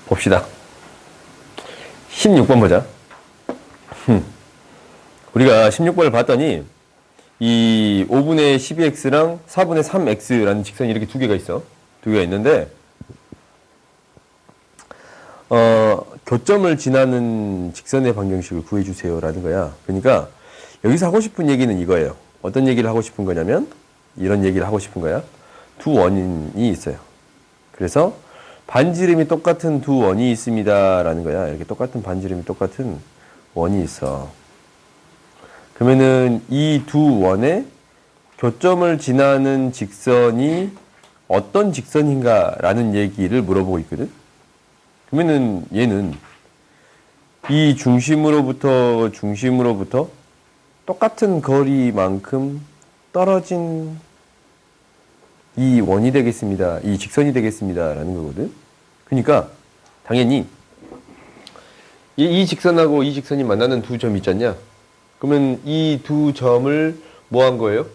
봅시다. 16번 보자. 우리가 16번을 봤더니 이 5분의 12x랑 4분의 3x라는 직선이 이렇게 두 개가 있어. 두 개가 있는데 교점을 지나는 직선의 방정식을 구해주세요 라는 거야. 그러니까 여기서 하고 싶은 얘기는 이거예요. 어떤 얘기를 하고 싶은 거냐면 이런 얘기를 하고 싶은 거야. 두 원이 있어요. 그래서 반지름이 똑같은 두 원이 있습니다 라는 거야. 이렇게 똑같은 반지름이 똑같은 원이 있어. 그러면은 이 두 원의 교점을 지나는 직선이 어떤 직선인가 라는 얘기를 물어보고 있거든. 그러면은 얘는 이 중심으로부터 똑같은 거리만큼 떨어진 이 원이 되겠습니다. 이 직선이 되겠습니다 라는 거거든. 그러니까 당연히 이 직선하고 이 직선이 만나는 두 점이 있잖냐. 그러면 이 두 점을 뭐 한 거예요?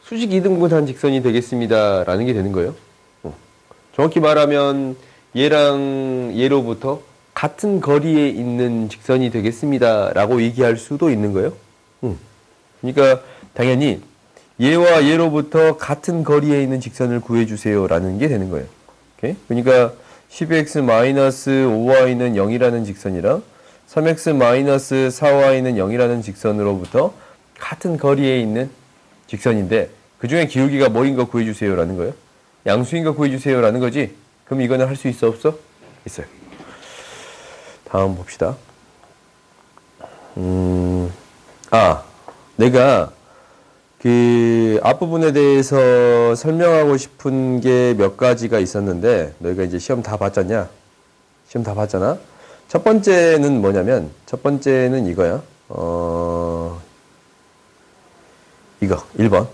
수직 이등분한 직선이 되겠습니다 라는 게 되는 거예요. 정확히 말하면 얘랑 얘로부터 같은 거리에 있는 직선이 되겠습니다 라고 얘기할 수도 있는 거예요. 그러니까 당연히 얘와 얘로부터 같은 거리에 있는 직선을 구해주세요 라는 게 되는 거예요. 오케이? 그러니까 12x-5y는 0이라는 직선이랑 3x-4y는 0이라는 직선으로부터 같은 거리에 있는 직선인데 그 중에 기울기가 뭐인 거 구해주세요 라는 거예요. 양수인 거 구해주세요 라는 거지. 그럼 이거는 할 수 있어 없어? 있어요. 다음 봅시다. 내가 그 앞부분에 대해서 설명하고 싶은 게 몇 가지가 있었는데 너희가 이제 시험 다 봤잖냐? 시험 다 봤잖아? 첫 번째는 뭐냐면 첫 번째는 이거야. 이거 1번.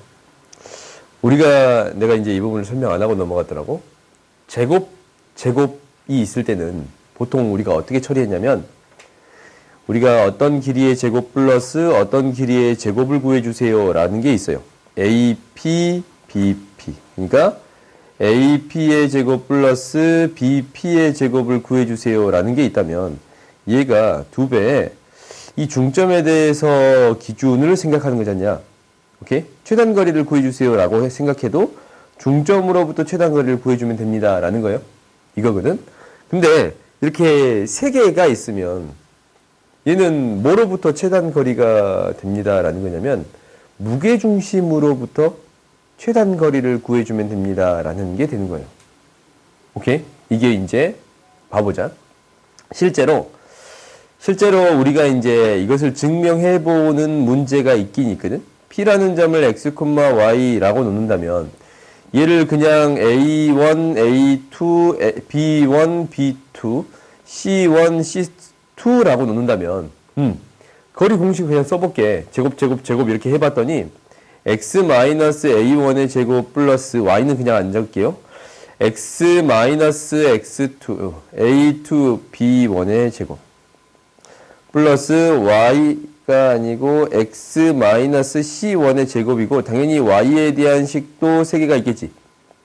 내가 이제 이 부분을 설명 안 하고 넘어갔더라고. 제곱이 있을 때는 보통 우리가 어떻게 처리했냐면 우리가 어떤 길이의 제곱 플러스 어떤 길이의 제곱을 구해주세요 라는 게 있어요. AP, BP. 그러니까 AP의 제곱 플러스 BP의 제곱을 구해주세요 라는 게 있다면 얘가 2배의 이 중점에 대해서 기준을 생각하는 거잖냐. 오케이? 최단거리를 구해주세요 라고 생각해도 중점으로부터 최단거리를 구해주면 됩니다 라는 거예요. 이거거든. 근데 이렇게 세 개가 있으면 얘는 뭐로부터 최단거리가 됩니다 라는 거냐면 무게중심으로부터 최단거리를 구해주면 됩니다 라는 게 되는 거예요. 오케이? 이게 이제 봐보자. 실제로 우리가 이제 이것을 증명해보는 문제가 있긴 있거든. P라는 점을 x, y라고 놓는다면 얘를 그냥 A1, A2, B1, B2, C1, C2라고 놓는다면 거리 공식 그냥 써볼게. 제곱 이렇게 해봤더니 x-a1의 제곱 플러스 y는 그냥 안 적을게요. x-x2 a2 b1의 제곱 플러스 y가 아니고 x-c1의 제곱이고 당연히 y에 대한 식도 3개가 있겠지.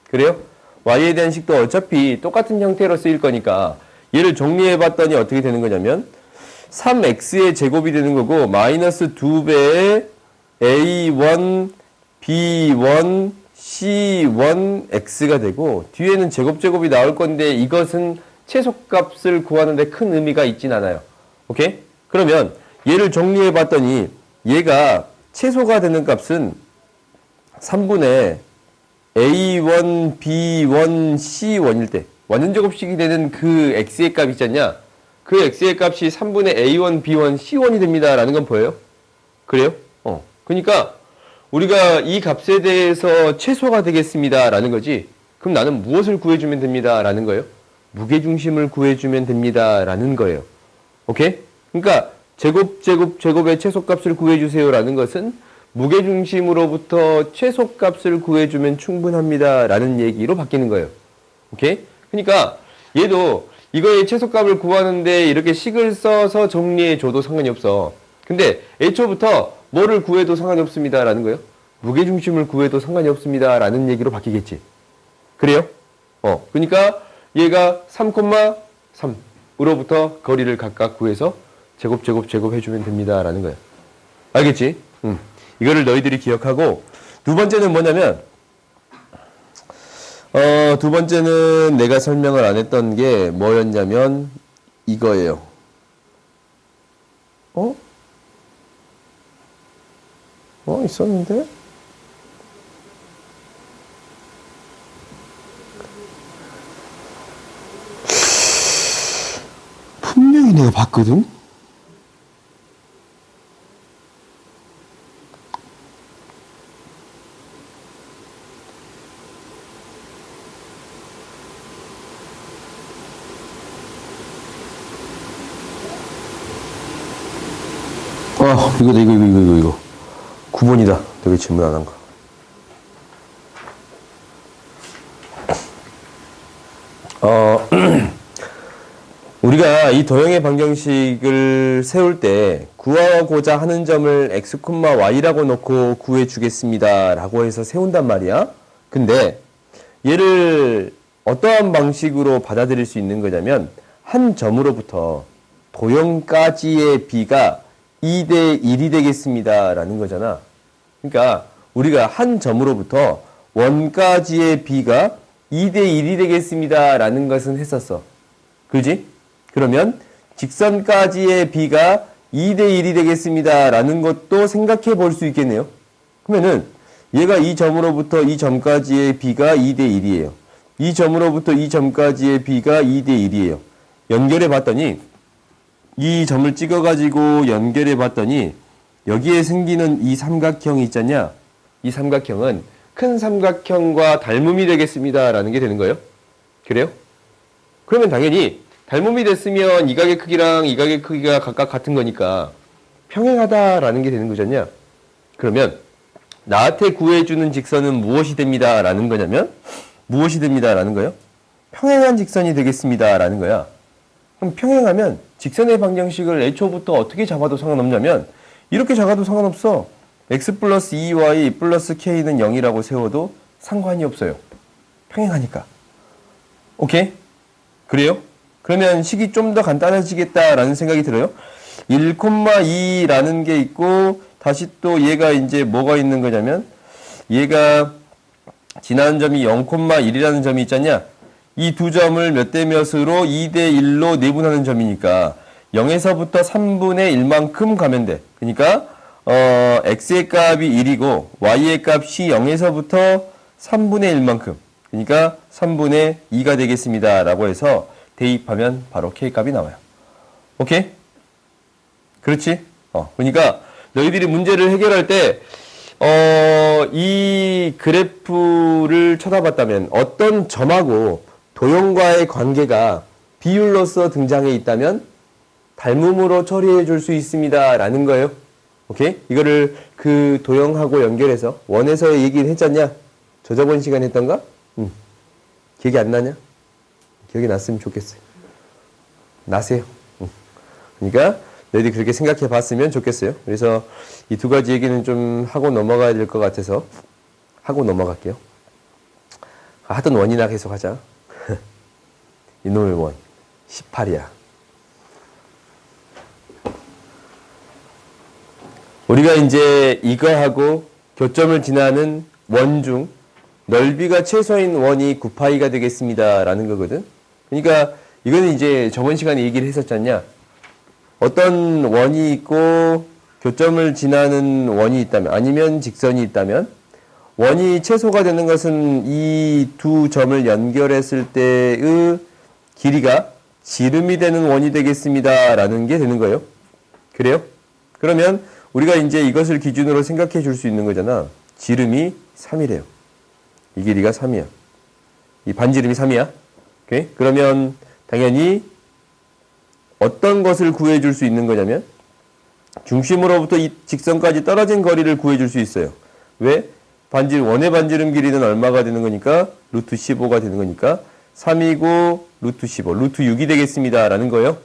그래요? y에 대한 식도 어차피 똑같은 형태로 쓰일 거니까 얘를 정리해봤더니 어떻게 되는 거냐면 3x의 제곱이 되는 거고 마이너스 2배의 a1, b1, c1, x가 되고 뒤에는 제곱이 나올 건데 이것은 최소값을 구하는데 큰 의미가 있진 않아요. 오케이? 그러면 얘를 정리해 봤더니 얘가 최소가 되는 값은 3분의 a1, b1, c1일 때 완전 제곱식이 되는 그 x의 값 있잖냐? 그 x의 값이 3분의 a1, b1, c1이 됩니다 라는 건 보여요? 그래요? 그러니까 우리가 이 값에 대해서 최소가 되겠습니다 라는 거지. 그럼 나는 무엇을 구해주면 됩니다 라는 거예요? 무게중심을 구해주면 됩니다 라는 거예요. 오케이? 그러니까 제곱의 최소값을 구해주세요 라는 것은 무게중심으로부터 최소값을 구해주면 충분합니다 라는 얘기로 바뀌는 거예요. 오케이? 그러니까 얘도 이거의 최소값을 구하는데 이렇게 식을 써서 정리해줘도 상관이 없어. 근데 애초부터 뭐를 구해도 상관이 없습니다 라는 거예요. 무게중심을 구해도 상관이 없습니다 라는 얘기로 바뀌겠지. 그래요? 그러니까 얘가 3, 3으로부터 거리를 각각 구해서 제곱 해주면 됩니다. 라는 거예요. 알겠지? 이거를 너희들이 기억하고, 두 번째는 뭐냐면, 두 번째는 내가 설명을 안 했던 게 뭐였냐면, 이거예요. 있었는데? 분명히 내가 봤거든? 이거. 9번이다. 내가 질문 안 한 거. 우리가 이 도형의 방정식을 세울 때 구하고자 하는 점을 x, y라고 놓고 구해주겠습니다. 라고 해서 세운단 말이야. 근데 얘를 어떠한 방식으로 받아들일 수 있는 거냐면 한 점으로부터 도형까지의 b가 2대 1이 되겠습니다. 라는 거잖아. 그러니까 우리가 한 점으로부터 원까지의 b가 2대 1이 되겠습니다. 라는 것은 했었어. 그지? 그러면 직선까지의 b가 2대 1이 되겠습니다. 라는 것도 생각해 볼 수 있겠네요. 그러면은 얘가 이 점으로부터 이 점까지의 b가 2대 1이에요. 이 점으로부터 이 점까지의 b가 2대 1이에요. 연결해 봤더니 이 점을 찍어가지고 연결해 봤더니 여기에 생기는 이 삼각형이 있잖냐? 이 삼각형은 큰 삼각형과 닮음이 되겠습니다. 라는 게 되는 거예요. 그래요? 그러면 당연히 닮음이 됐으면 이 각의 크기랑 이 각의 크기가 각각 같은 거니까 평행하다라는 게 되는 거잖냐? 그러면 나한테 구해주는 직선은 무엇이 됩니다. 라는 거냐면 무엇이 됩니다. 라는 거예요? 평행한 직선이 되겠습니다. 라는 거야. 그럼 평행하면 직선의 방정식을 애초부터 어떻게 잡아도 상관없냐면 이렇게 잡아도 상관없어. x 플러스 2y 플러스 k는 0이라고 세워도 상관이 없어요. 평행하니까. 오케이? 그래요? 그러면 식이 좀 더 간단해지겠다라는 생각이 들어요. 1,2라는 게 있고 다시 또 얘가 이제 뭐가 있는 거냐면 얘가 지나는 점이 0,1이라는 점이 있잖냐. 이 두 점을 몇 대 몇으로 2대 1로 내분하는 점이니까 0에서부터 3분의 1만큼 가면 돼. 그러니까 x의 값이 1이고 y의 값이 0에서부터 3분의 1만큼. 그러니까 3분의 2가 되겠습니다. 라고 해서 대입하면 바로 k값이 나와요. 오케이? 그렇지? 그러니까 너희들이 문제를 해결할 때 이 그래프를 쳐다봤다면 어떤 점하고 도형과의 관계가 비율로서 등장해 있다면 닮음으로 처리해 줄 수 있습니다. 라는 거예요. 오케이? 이거를 그 도형하고 연결해서 원에서 얘기를 했잖냐? 저저번 시간에 했던가? 기억이 안 나냐? 기억이 났으면 좋겠어요. 나세요. 그러니까 너희들이 그렇게 생각해 봤으면 좋겠어요. 그래서 이 두 가지 얘기는 좀 하고 넘어가야 될 것 같아서 하고 넘어갈게요. 하던 원이나 계속 하자. 이놈의 원 18이야. 우리가 이제 이거하고 교점을 지나는 원 중 넓이가 최소인 원이 9파이가 되겠습니다. 라는 거거든. 그러니까 이거는 이제 저번 시간에 얘기를 했었잖냐. 어떤 원이 있고 교점을 지나는 원이 있다면 아니면 직선이 있다면 원이 최소가 되는 것은 이 두 점을 연결했을 때의 길이가 지름이 되는 원이 되겠습니다. 라는 게 되는 거예요. 그래요? 그러면 우리가 이제 이것을 기준으로 생각해 줄 수 있는 거잖아. 지름이 3이래요. 이 길이가 3이야. 이 반지름이 3이야. 오케이? 그러면 당연히 어떤 것을 구해줄 수 있는 거냐면 중심으로부터 이 직선까지 떨어진 거리를 구해줄 수 있어요. 왜? 원의 반지름 길이는 얼마가 되는 거니까? 루트 15가 되는 거니까 3이고 루트 15, 루트 6이 되겠습니다. 라는 거예요.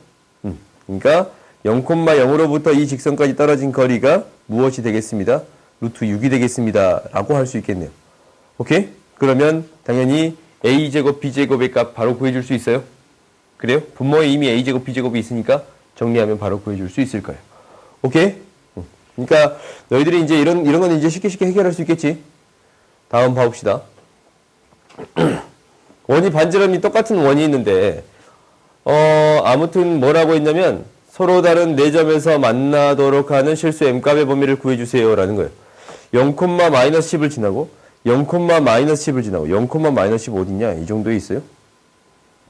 그러니까 0,0으로부터 이 직선까지 떨어진 거리가 무엇이 되겠습니다? 루트 6이 되겠습니다. 라고 할 수 있겠네요. 오케이? 그러면 당연히 a제곱, b제곱의 값 바로 구해줄 수 있어요. 그래요? 분모에 이미 a제곱, b제곱이 있으니까 정리하면 바로 구해줄 수 있을 거예요. 오케이? 그러니까 너희들이 이제 이런 건 이제 쉽게 해결할 수 있겠지. 다음 봐봅시다. 원이 반지름이 똑같은 원이 있는데 아무튼 뭐라고 했냐면 서로 다른 4점에서 만나도록 하는 실수 m값의 범위를 구해주세요 라는 거예요. 0,-10을 지나고 0,-10을 지나고 0,-10 어딨냐? 이 정도에 있어요.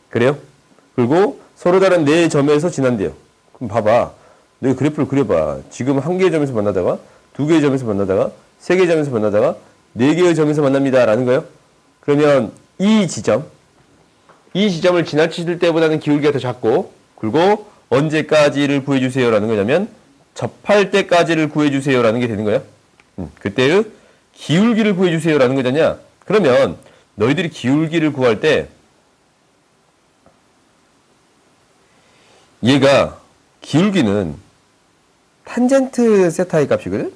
그래요? 그리고 서로 다른 4점에서 지난대요. 그럼 봐봐. 너희 그래프를 그려봐. 지금 1개의 점에서 만나다가 2개의 점에서 만나다가 3개의 점에서 만나다가 4개의 점에서 만납니다 라는 거예요. 그러면 이 지점을 지나칠 때보다는 기울기가 더 작고 그리고 언제까지를 구해주세요 라는 거냐면 접할 때까지를 구해주세요 라는 게 되는 거예요. 그때의 기울기를 구해주세요 라는 거잖냐. 그러면 너희들이 기울기를 구할 때 얘가 기울기는 탄젠트 세타의 값이거든.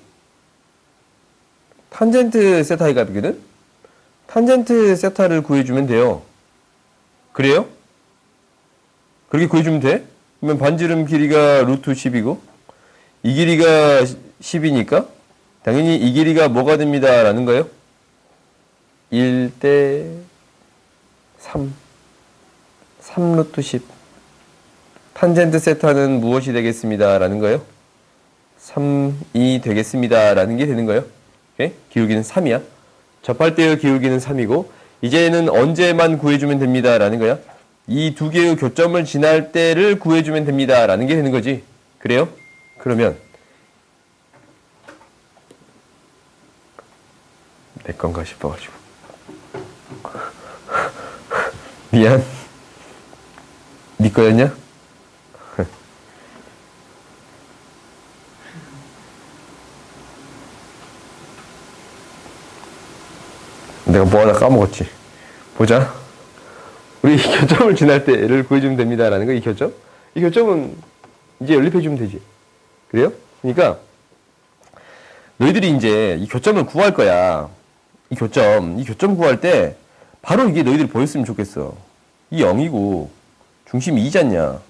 탄젠트 세타의 값이거든. 탄젠트 세타를 구해주면 돼요. 그래요? 그렇게 구해주면 돼? 그러면 반지름 길이가 루트 10이고 이 길이가 10이니까 당연히 이 길이가 뭐가 됩니다 라는 거예요. 1대 3 루트 10 탄젠트 세타는 무엇이 되겠습니다 라는 거예요. 3이 되겠습니다 라는 게 되는 거예요. 오케이? 기울기는 3이야. 접할 때의 기울기는 3이고 이제는 언제만 구해주면 됩니다 라는 거야. 이 두 개의 교점을 지날 때를 구해주면 됩니다 라는 게 되는 거지. 그래요? 그러면 내 건가 싶어가지고 미안. 네 거였냐? 내가 뭐 하나 까먹었지. 보자. 우리 이 교점을 지날 때를 구해주면 됩니다 라는 거. 이 교점은 이제 연립해주면 되지. 그래요? 그러니까 너희들이 이제 이 교점을 구할 거야. 이 교점 구할 때 바로 이게 너희들이 보였으면 좋겠어. 이 0이고 중심이 2잖냐.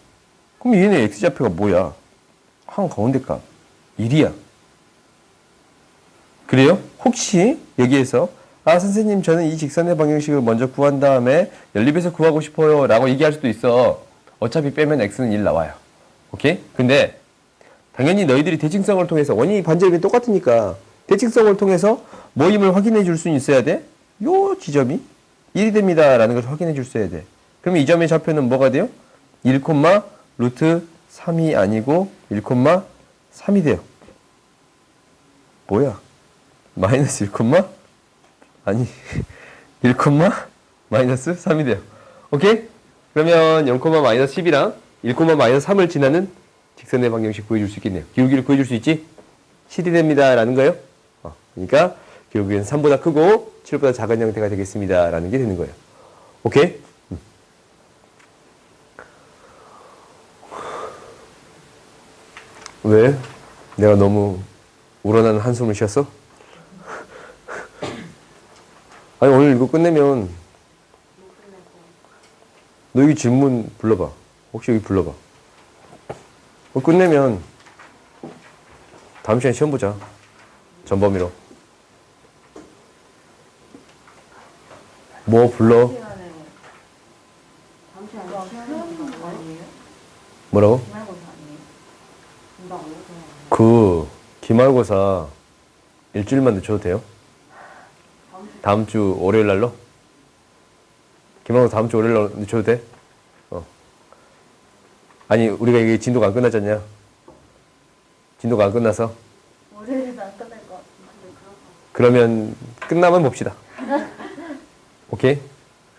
그럼 얘네 x좌표가 뭐야? 한 가운데 값 1이야. 그래요? 혹시 여기에서 선생님 저는 이 직선의 방정식을 먼저 구한 다음에 연립해서 구하고 싶어요 라고 얘기할 수도 있어. 어차피 빼면 x는 1 나와요. 오케이? 근데 당연히 너희들이 대칭성을 통해서 원이 반지름이 똑같으니까 대칭성을 통해서 모임을 확인해 줄 수는 있어야 돼. 요 지점이 1이 됩니다 라는 걸 확인해 줄 수 있어야 돼. 그러면 이 점의 좌표는 뭐가 돼요? 1, 루트 3이 아니고 1, 3이 돼요. 뭐야? 마이너스 1, 아니 1, 마이너스 3이 돼요. 오케이? 그러면 0, 마이너스 10이랑 1, 마이너스 3을 지나는 직선의 방정식 구해줄 수 있겠네요. 기울기를 구해줄 수 있지? 7이 됩니다 라는 거예요. 그러니까 기울기는 3보다 크고 7보다 작은 형태가 되겠습니다 라는 게 되는 거예요. 오케이? 왜? 내가 너무 우러나는 한숨을 쉬었어? 아니 오늘 이거 끝내면 너 여기 질문 불러봐. 혹시 여기 불러봐. 끝내면 다음 시간에 시험 보자. 전범위로. 뭐 불러? 뭐라고? 그 기말고사 일주일만 늦춰도 돼요? 다음 주 월요일 날로? 기말고사 다음 주 월요일 날로 늦춰도 돼? 아니 우리가 이게 진도가 안 끝났잖냐? 진도가 안 끝나서? 월요일에도 안 끝날 것 같은데 그러면 끝나면 봅시다. 오케이?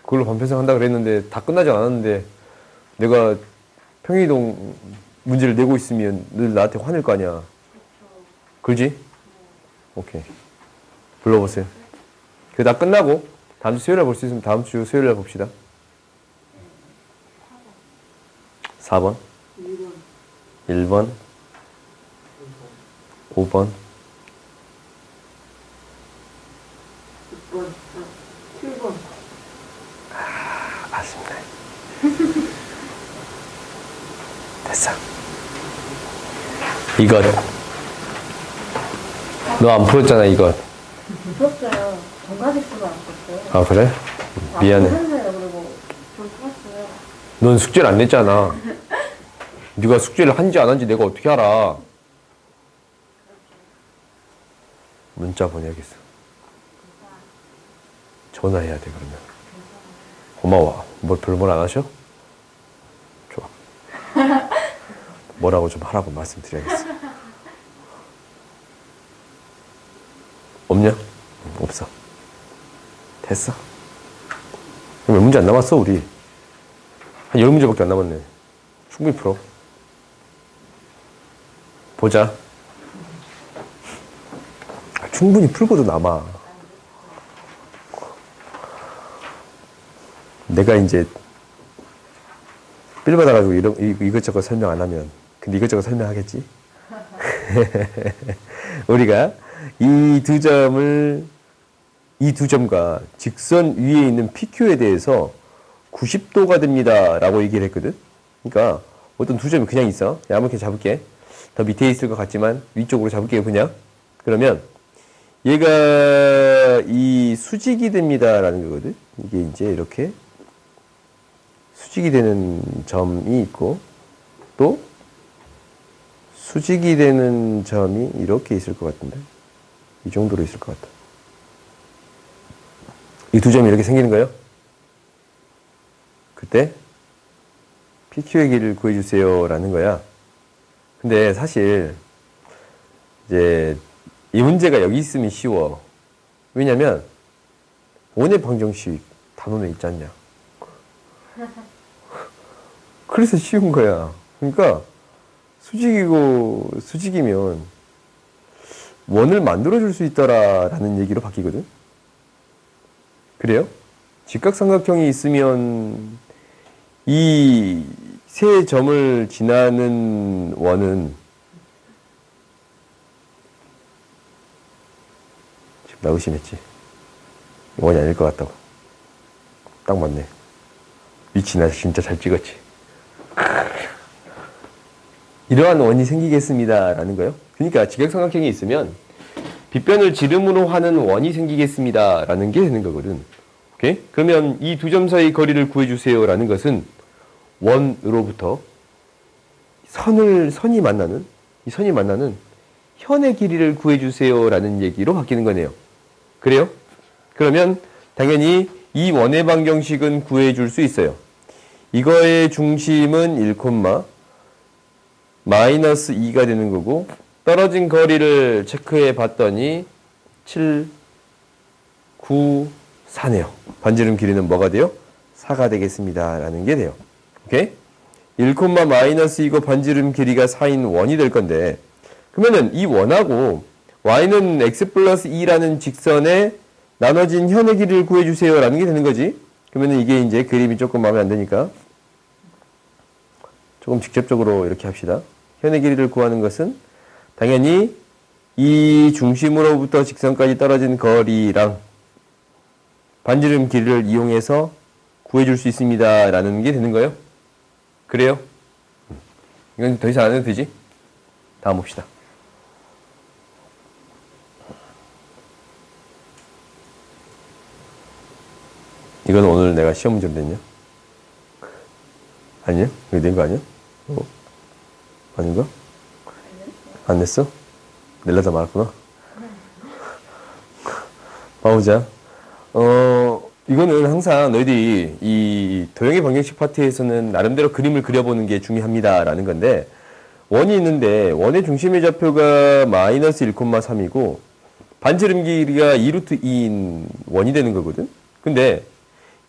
그걸로 반편성 한다 그랬는데 다 끝나지 않았는데 내가 평행이동 문제를 내고 있으면 늘 나한테 화낼 거 아니야. 그렇지? 오케이. 불러보세요. 그게 다 끝나고 다음 주 수요일에 볼 수 있으면 다음 주 수요일에 봅시다. 4번 1번 5번 6번 7번 맞습니다. 됐어. 이것. 너 안 풀었잖아, 이것. 풀었어요. 전과식수가 안 풀었어요. 아, 그래? 미안해. 풀었어요. 그리고 좀 풀었어요. 넌 숙제를 안 냈잖아. 네가 숙제를 한지 안 한지 내가 어떻게 알아? 문자 보내야겠어. 전화해야 돼, 그러면. 고마워. 별말 안 하셔? 좋아. 뭐라고 좀 하라고 말씀드려야겠어. 없냐? 없어. 됐어. 몇 문제 안 남았어, 우리. 한 10문제밖에 안 남았네. 충분히 풀어. 보자. 충분히 풀고도 남아. 내가 이제 삘 받아가지고 이것저것 설명 안 하면, 근데 이것저것 설명하겠지? 우리가 이 두 점과 직선 위에 있는 PQ에 대해서 90도가 됩니다. 라고 얘기를 했거든? 그러니까 어떤 두 점이 그냥 있어. 아무렇게 잡을게. 더 밑에 있을 것 같지만 위쪽으로 잡을게요, 그냥. 그러면 얘가 이 수직이 됩니다. 라는 거거든? 이게 이제 이렇게 수직이 되는 점이 있고, 또 수직이 되는 점이 이렇게 있을 것 같은데, 이 정도로 있을 것 같다. 이 두 점이 이렇게 생기는 거예요. 그때 PQ의 길이를 구해주세요 라는 거야. 근데 사실 이제 이 문제가 여기 있으면 쉬워. 왜냐면 원의 방정식 단원에 있지 않냐. 그래서 쉬운 거야. 그러니까 수직이면 원을 만들어줄 수 있더라라는 얘기로 바뀌거든. 그래요? 직각삼각형이 있으면 이 세 점을 지나는 원은 지금 나 의심했지. 원이 아닐 것 같다고. 딱 맞네. 위치 나 진짜 잘 찍었지. 이러한 원이 생기겠습니다 라는 거요. 그러니까 직각삼각형이 있으면 빗변을 지름으로 하는 원이 생기겠습니다 라는 게 되는 거거든. 오케이? 그러면 이 두 점 사이 거리를 구해주세요 라는 것은 원으로부터 선이 만나는 현의 길이를 구해주세요 라는 얘기로 바뀌는 거네요. 그래요? 그러면 당연히 이 원의 방정식은 구해줄 수 있어요. 이거의 중심은 1, 마이너스 2가 되는 거고, 떨어진 거리를 체크해 봤더니 7, 9, 4네요. 반지름 길이는 뭐가 돼요? 4가 되겠습니다 라는 게 돼요. 오케이? 1, 마이너스 2고 반지름 길이가 4인 원이 될 건데, 그러면은 이 원하고 y는 x 플러스 2라는 직선에 나눠진 현의 길이를 구해주세요 라는 게 되는 거지. 그러면은 이게 이제 그림이 조금 마음에 안 드니까 조금 직접적으로 이렇게 합시다. 현의 길이를 구하는 것은 당연히 이 중심으로부터 직선까지 떨어진 거리랑 반지름 길이를 이용해서 구해줄 수 있습니다 라는 게 되는 거예요. 그래요? 이건 더 이상 안 해도 되지? 다음 봅시다. 이건 오늘 내가 시험 문제로 냈냐? 아니야? 이거 낸 거 아니야? 아닌가? 안 냈어? 낼라다 말았구나. 봐보자. 이거는 항상 너희들이 이 도형의 방정식 파트에서는 나름대로 그림을 그려보는 게 중요합니다 라는 건데, 원이 있는데 원의 중심의 좌표가 마이너스 1,3이고 반지름 길이가 2루트 2인 원이 되는 거거든. 근데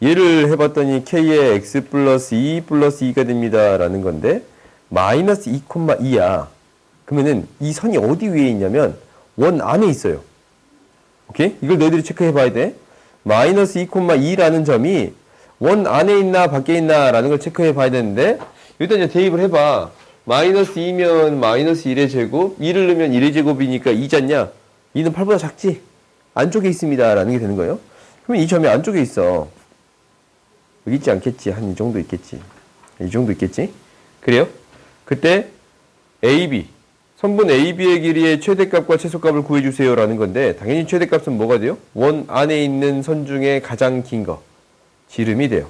얘를 해봤더니 k의 x 플러스 2 플러스 2가 됩니다 라는 건데, 마이너스 2,2야. 그러면은 이 선이 어디 위에 있냐면 원 안에 있어요. 오케이? 이걸 너희들이 체크해 봐야 돼. 마이너스 2,2라는 점이 원 안에 있나 밖에 있나 라는 걸 체크해 봐야 되는데, 일단 이제 대입을 해봐. 마이너스 2면 마이너스 1의 제곱, 2를 넣으면 1의 제곱이니까 2잖냐? 2는 8보다 작지? 안쪽에 있습니다 라는 게 되는 거예요. 그러면 이 점이 안쪽에 있어. 여기 있지 않겠지? 한 이 정도 있겠지? 이 정도 있겠지? 그래요? 그때 AB, 선분 AB의 길이의 최대값과 최소값을 구해주세요 라는 건데 당연히 최대값은 뭐가 돼요? 원 안에 있는 선 중에 가장 긴 거, 지름이 돼요.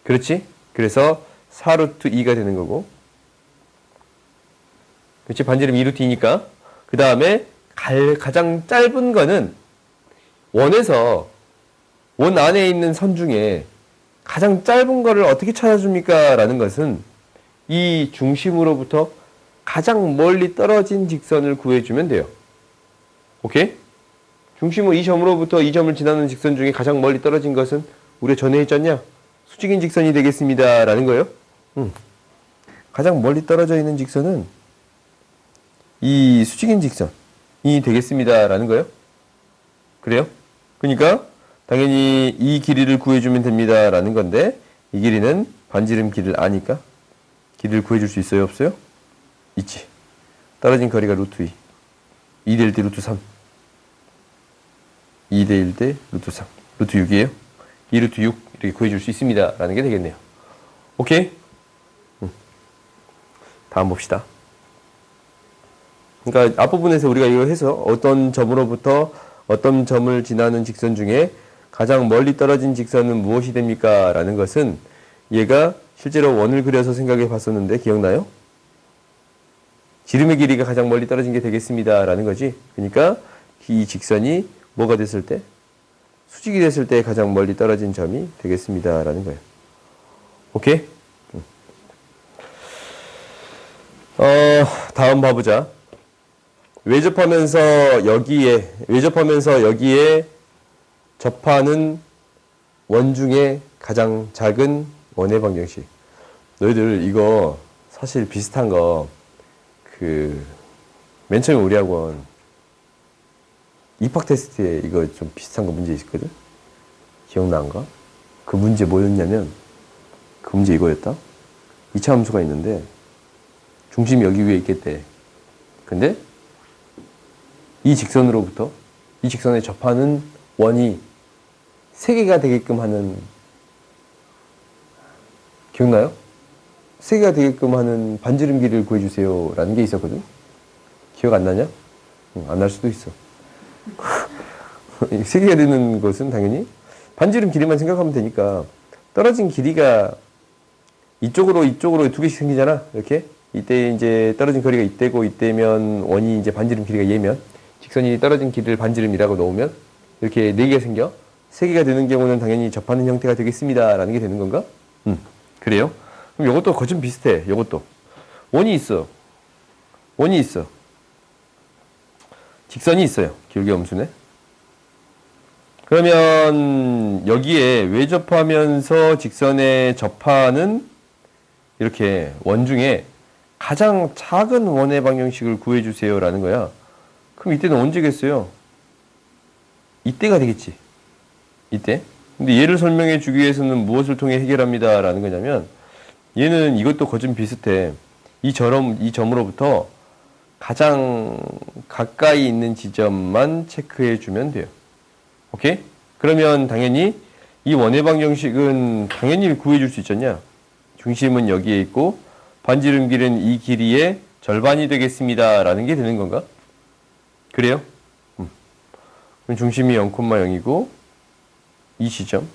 그렇지? 그래서 4루트 2가 되는 거고, 그렇지? 반지름 2루트 2니까 그 다음에 가장 짧은 거는 원에서 원 안에 있는 선 중에 가장 짧은 거를 어떻게 찾아줍니까? 라는 것은 이 중심으로부터 가장 멀리 떨어진 직선을 구해주면 돼요. 오케이? 중심은 이 점으로부터 이 점을 지나는 직선 중에 가장 멀리 떨어진 것은 우리가 전에 했잖냐? 수직인 직선이 되겠습니다. 라는 거예요. 가장 멀리 떨어져 있는 직선은 이 수직인 직선이 되겠습니다. 라는 거예요. 그래요? 그러니까 당연히 이 길이를 구해주면 됩니다. 라는 건데 이 길이는 반지름 길이를 아니까 길이를 구해줄 수 있어요? 없어요? 있지. 떨어진 거리가 루트 2. 2대 1대 루트 3. 2대 1대 루트 3. 루트 6이에요. 2 루트 6 이렇게 구해줄 수 있습니다. 라는 게 되겠네요. 오케이? 다음 봅시다. 그러니까 앞부분에서 우리가 이거 해서 어떤 점으로부터 어떤 점을 지나는 직선 중에 가장 멀리 떨어진 직선은 무엇이 됩니까? 라는 것은 얘가 실제로 원을 그려서 생각해 봤었는데 기억나요? 지름의 길이가 가장 멀리 떨어진 게 되겠습니다. 라는 거지. 그러니까 이 직선이 뭐가 됐을 때? 수직이 됐을 때 가장 멀리 떨어진 점이 되겠습니다. 라는 거예요. 오케이? 다음 봐보자. 외접하면서 여기에 접하는 원 중에 가장 작은 원의 방정식. 너희들 이거 사실 비슷한 거 맨 처음에 우리 학원 입학 테스트에 이거 좀 비슷한 거 문제 있었거든? 기억나는가? 그 문제 뭐였냐면 그 문제 이거였다. 2차 함수가 있는데 중심이 여기 위에 있겠대. 근데 이 직선으로부터 이 직선에 접하는 원이 3개가 되게끔 하는, 기억나요? 3개가 되게끔 하는 반지름 길이를 구해주세요 라는 게 있었거든. 기억 안 나냐? 안 날 수도 있어. 3개가 되는 것은 당연히 반지름 길이만 생각하면 되니까 떨어진 길이가 이쪽으로 2개씩 생기잖아. 이렇게 이때 이제 떨어진 거리가 이때고 이때면 원이 이제 반지름 길이가 얘면 직선이 떨어진 길이를 반지름이라고 놓으면 이렇게 4개가 생겨. 3개가 되는 경우는 당연히 접하는 형태가 되겠습니다 라는 게 되는 건가? 그래요? 그럼 이것도 거의 좀 비슷해. 이것도 원이 있어. 직선이 있어요. 기울기 함수네. 그러면 여기에 외접하면서 직선에 접하는 이렇게 원 중에 가장 작은 원의 방정식을 구해주세요 라는 거야. 그럼 이때는 언제겠어요? 이때가 되겠지. 이때. 근데 얘를 설명해 주기 위해서는 무엇을 통해 해결합니다 라는 거냐면 얘는 이것도 거의 좀 비슷해. 이 점으로부터 가장 가까이 있는 지점만 체크해 주면 돼요. 오케이? 그러면 당연히 이 원의 방정식은 당연히 구해 줄 수 있잖냐. 중심은 여기에 있고 반지름 길은 이 길이의 절반이 되겠습니다 라는 게 되는 건가? 그래요? 그럼 중심이 0,0이고 이 지점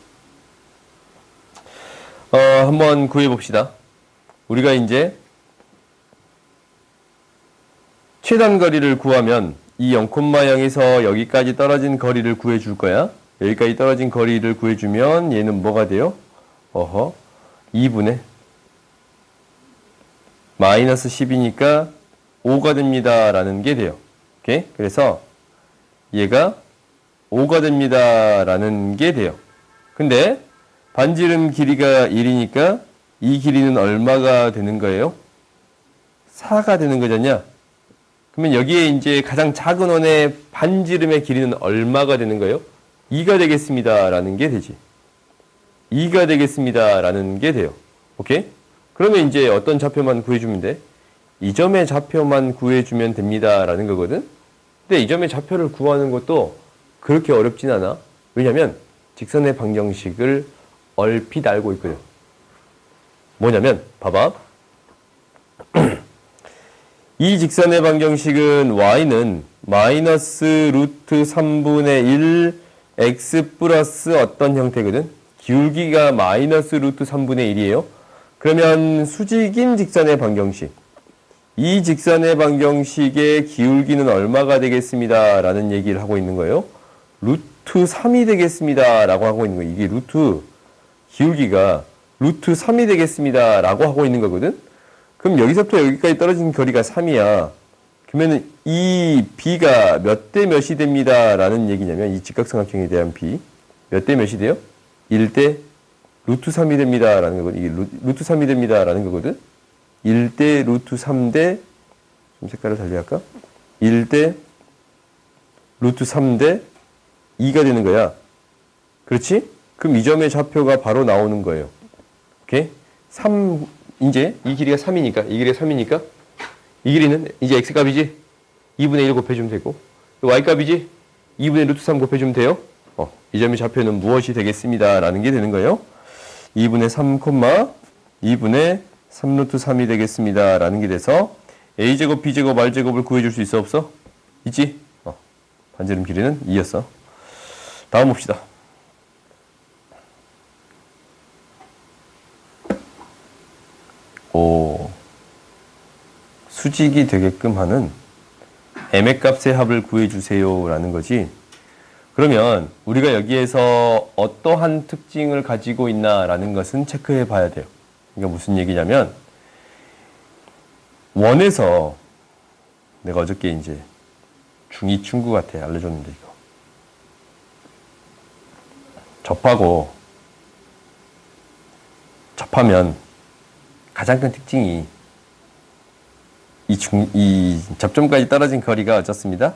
한번 구해 봅시다. 우리가 이제 최단 거리를 구하면 이 0,0에서 여기까지 떨어진 거리를 구해 줄 거야. 여기까지 떨어진 거리를 구해 주면 얘는 뭐가 돼요? 2분의 마이너스 10이니까 5가 됩니다 라는 게 돼요. 오케이? 그래서 얘가 5가 됩니다 라는 게 돼요. 근데 반지름 길이가 1이니까 이 길이는 얼마가 되는 거예요? 4가 되는 거잖냐? 그러면 여기에 이제 가장 작은 원의 반지름의 길이는 얼마가 되는 거예요? 2가 되겠습니다 라는 게 되지. 2가 되겠습니다 라는 게 돼요. 오케이? 그러면 이제 어떤 좌표만 구해주면 돼? 이 점의 좌표만 구해주면 됩니다 라는 거거든. 근데 이 점의 좌표를 구하는 것도 그렇게 어렵진 않아. 왜냐면 직선의 방정식을 얼핏 알고 있거든. 뭐냐면 봐봐. 이 직선의 방정식은 y는 마이너스 루트 3분의 1 x 플러스 어떤 형태거든? 기울기가 마이너스 루트 3분의 1이에요. 그러면 수직인 직선의 방정식. 이 직선의 방정식의 기울기는 얼마가 되겠습니다. 라는 얘기를 하고 있는 거예요. 루트 3이 되겠습니다. 라고 하고 있는 거예요. 이게 기울기가 루트 3이 되겠습니다. 라고 하고 있는 거거든. 그럼 여기서부터 여기까지 떨어진 거리가 3이야. 그러면 이 b가 몇 대 몇이 됩니다. 라는 얘기냐면 이 직각삼각형에 대한 b 몇 대 몇이 돼요? 1대 루트 3이 됩니다. 라는 거거든. 이게 루트 3이 됩니다. 라는 거거든. 1대 루트 3대 좀 색깔을 달리할까? 1대 루트 3대 2가 되는 거야. 그렇지? 그럼 이 점의 좌표가 바로 나오는 거예요. 오케이? 이제 이 길이가 3이니까 이 길이는 이제 x값이지? 2분의 1 곱해주면 되고 y값이지? 2분의 루트 3 곱해주면 돼요. 이 점의 좌표는 무엇이 되겠습니다. 라는 게 되는 거예요. 2분의 3, 2분의 3루트 3이 되겠습니다. 라는 게 돼서 a제곱, b제곱, r제곱을 구해줄 수 있어 없어? 있지? 반지름 길이는 2였어. 다음 봅시다. 수직이 되게끔 하는 m의 값의 합을 구해주세요. 라는 거지. 그러면 우리가 여기에서 어떠한 특징을 가지고 있나 라는 것은 체크해 봐야 돼요. 이게 무슨 얘기냐면 원에서 내가 어저께 이제 중2 친구한테 알려줬는데 이거 접하면 가장 큰 특징이 이 접점까지 떨어진 거리가 어떻습니다?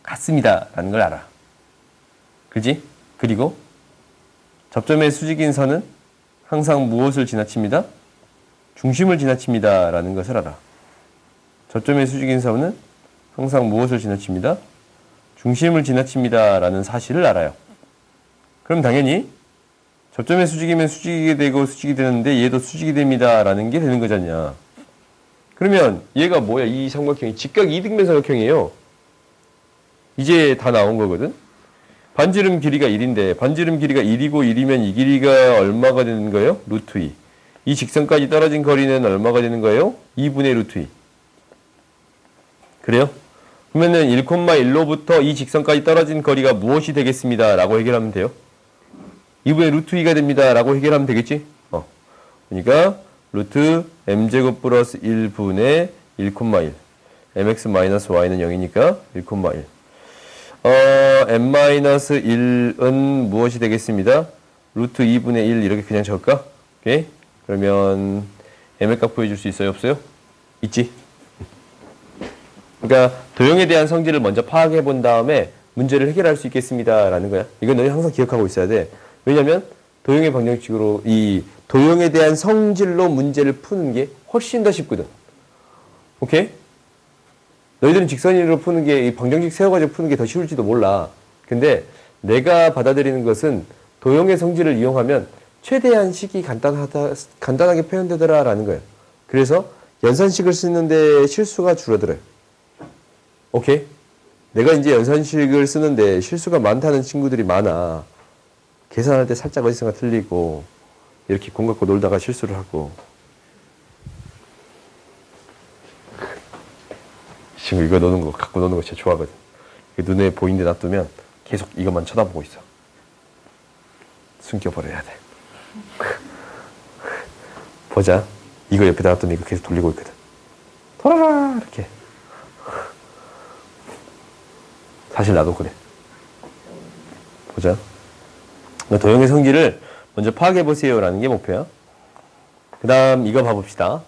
같습니다. 라는 걸 알아. 그지? 그리고 접점의 수직인 선은 항상 무엇을 지나칩니다? 중심을 지나칩니다. 라는 것을 알아. 접점의 수직인 선은 항상 무엇을 지나칩니다? 중심을 지나칩니다. 라는 사실을 알아요. 그럼 당연히 접점의 수직이면 수직이 되고 수직이 되는데 얘도 수직이 됩니다. 라는 게 되는 거잖냐. 그러면 얘가 뭐야? 이 삼각형이 직각 이등변 삼각형이에요. 이제 다 나온 거거든. 반지름 길이가 1인데 반지름 길이가 1이고 1이면 이 길이가 얼마가 되는 거예요? 루트 2. 이 직선까지 떨어진 거리는 얼마가 되는 거예요? 2분의 루트 2. 그래요? 그러면은 1,1로부터 이 직선까지 떨어진 거리가 무엇이 되겠습니다. 라고 해결하면 돼요. 2분의 루트 2가 됩니다. 라고 해결하면 되겠지? 그러니까 루트 m제곱 플러스 1분의 1,1 mx-y는 0이니까 1,1 m-1은 무엇이 되겠습니다? 루트 2분의 1 이렇게 그냥 적을까? 오케이? 그러면 m의 값 구해줄 수 있어요? 없어요? 있지? 그러니까 도형에 대한 성질을 먼저 파악해 본 다음에 문제를 해결할 수 있겠습니다. 라는 거야. 이건 너희 항상 기억하고 있어야 돼. 왜냐면 도형의 방정식으로 이 도형에 대한 성질로 문제를 푸는 게 훨씬 더 쉽거든. 오케이? 너희들은 직선으로 푸는 게 이 방정식 세워가지고 푸는 게 더 쉬울지도 몰라. 근데 내가 받아들이는 것은 도형의 성질을 이용하면 최대한 식이 간단하게 표현되더라 라는 거예요. 그래서 연산식을 쓰는데 실수가 줄어들어요. 오케이? 내가 이제 연산식을 쓰는데 실수가 많다는 친구들이 많아. 계산할 때 살짝 어디선가 틀리고 이렇게 공 갖고 놀다가 실수를 하고. 친구 이거 갖고 노는 거 진짜 좋아하거든. 눈에 보이는데 놔두면 계속 이것만 쳐다보고 있어. 숨겨버려야 돼. 보자. 이거 옆에다 놨더니 이거 계속 돌리고 있거든. 돌아라! 이렇게. 사실 나도 그래. 보자. 도형의 성질을 먼저 파악해보세요. 라는 게 목표야. 그 다음 이거 봐봅시다.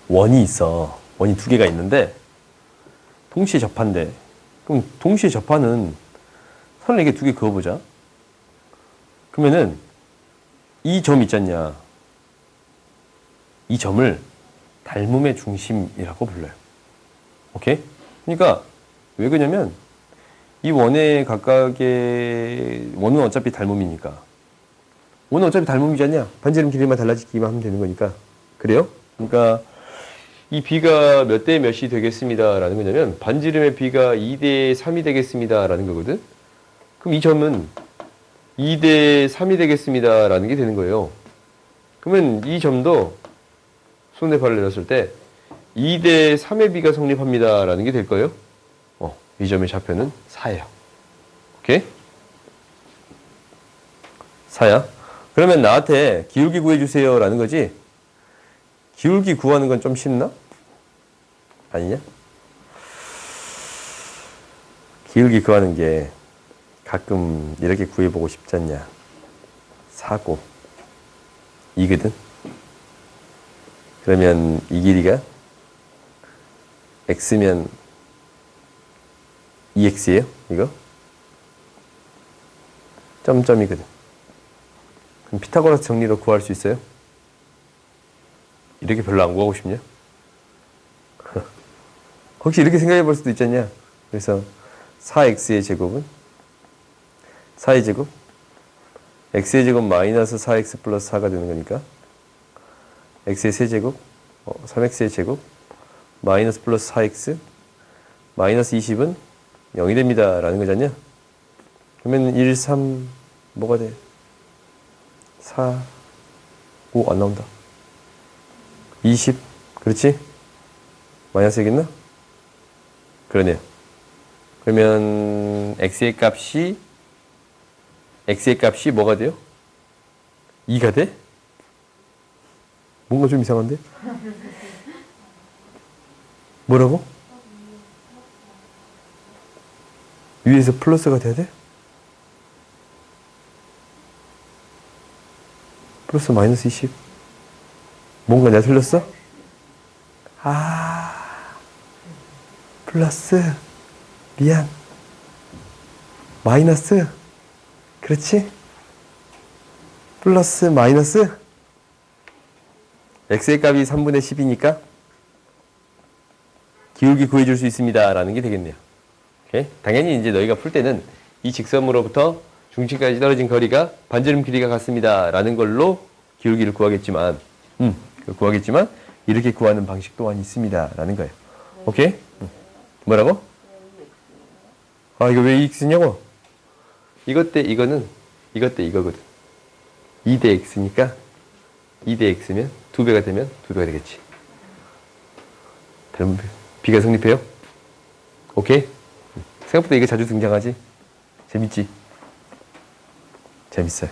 원이 있어. 원이 두 개가 있는데 동시에 접한대. 그럼 동시에 접하는 선을 이렇게 두 개 그어보자. 그러면은 이 점 있잖냐. 이 점을 닮음의 중심이라고 불러요. 오케이? 그러니까 왜 그러냐면 이 원의 각각의 원은 어차피 닮음이니까 오는 어차피 닮음이지 않냐? 반지름 길이만 달라지기만 하면 되는 거니까. 그래요? 그러니까 이 b가 몇 대 몇이 되겠습니다 라는 거냐면 반지름의 b가 2대 3이 되겠습니다 라는 거거든. 그럼 이 점은 2대 3이 되겠습니다 라는 게 되는 거예요. 그러면 이 점도 손대발을 내렸을 때 2대 3의 b가 성립합니다 라는 게 될 거예요. 이 점의 좌표는 4예요. 오케이? 4야. 그러면 나한테 기울기 구해주세요 라는 거지. 기울기 구하는 건 좀 쉽나? 아니냐? 기울기 구하는 게 가끔 이렇게 구해보고 싶지 않냐? 4고 2거든? 그러면 이 길이가 x면 2x예요? 이거? 점점이거든. 그럼 피타고라스 정리로 구할 수 있어요? 이렇게 별로 안 구하고 싶냐? 혹시 이렇게 생각해 볼 수도 있잖냐? 그래서 4x의 제곱은 4의 제곱? x의 제곱 마이너스 4x 플러스 4가 되는 거니까 x의 세제곱 3x의 제곱 마이너스 플러스 4x 마이너스 20은 0이 됩니다 라는 거잖냐? 그러면 1, 3 뭐가 돼? 4, 5 안 나온다. 20 그렇지? 마이너스 되겠나? 그러네요. 그러면 x의 값이 뭐가 돼요? 2가 돼? 뭔가 좀 이상한데? 뭐라고? 위에서 플러스가 돼야 돼? 플러스 마이너스 20 뭔가 내가 틀렸어? 플러스 미안 마이너스 그렇지? 플러스 마이너스 x의 값이 3분의 10이니까 기울기 구해줄 수 있습니다 라는 게 되겠네요. 오케이? 당연히 이제 너희가 풀 때는 이 직선으로부터 중심까지 떨어진 거리가 반지름 길이가 같습니다 라는 걸로 기울기를 구하겠지만 이렇게 구하는 방식 또한 있습니다 라는 거예요. 오케이? 뭐라고? 이거 왜 x 쓰냐고? 이것 때 이거는 이것 때 이거거든. 2대 x니까 2대 x면 2배가 되면 2배가 되겠지. b가 성립해요? 오케이? 생각보다 이게 자주 등장하지? 재밌지? 재밌어요.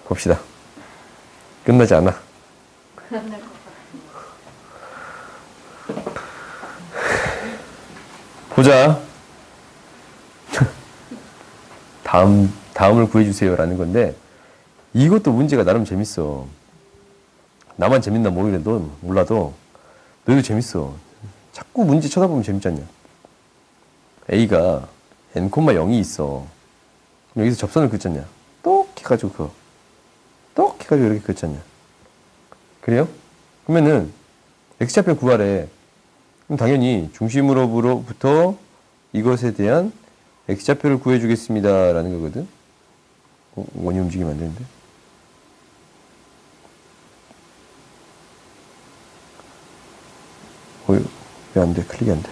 봅시다. 끝나지 않아. 보자. 다음을 구해주세요 라는 건데 이것도 문제가 나름 재밌어. 나만 재밌나 몰라도 너희도 재밌어. 자꾸 문제 쳐다보면 재밌지 않냐? A가 n,0이 있어. 그럼 여기서 접선을 긋잖냐? 똑 해가지고 이렇게 긋잖냐? 그래요? 그러면은 x좌표 구하래. 그럼 당연히 중심으로부터 이것에 대한 x좌표를 구해주겠습니다 라는 거거든. 원이 움직이면 안 되는데. 왜 안 돼? 클릭이 안 돼.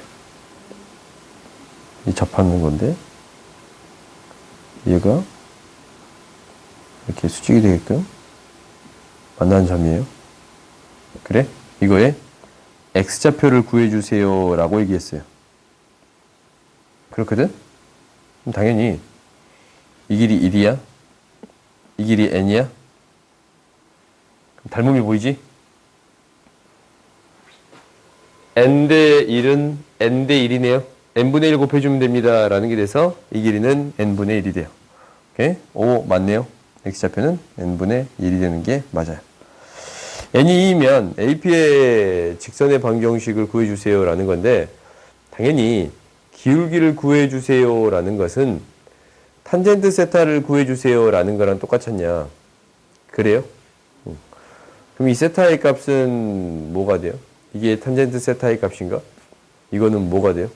이 접하는 건데 얘가 이렇게 수직이 되게끔 만나는 점이에요. 그래? 이거에 x좌표를 구해주세요 라고 얘기했어요. 그렇거든? 그럼 당연히 이 길이 1이야? 이 길이 n이야? 닮음이 보이지? n대 1은 n대 1이네요. n분의 1 곱해주면 됩니다 라는 게 돼서 이 길이는 n분의 1이 돼요. 오케이? 오, 맞네요. x좌표는 n분의 1이 되는 게 맞아요. n이 2면 AP의 직선의 방정식을 구해주세요 라는 건데 당연히 기울기를 구해주세요 라는 것은 탄젠트 세타를 구해주세요 라는 거랑 똑같았냐? 그래요? 그럼 이 세타의 값은 뭐가 돼요? 이게 탄젠트 세타의 값인가? 이거는 뭐가 돼요?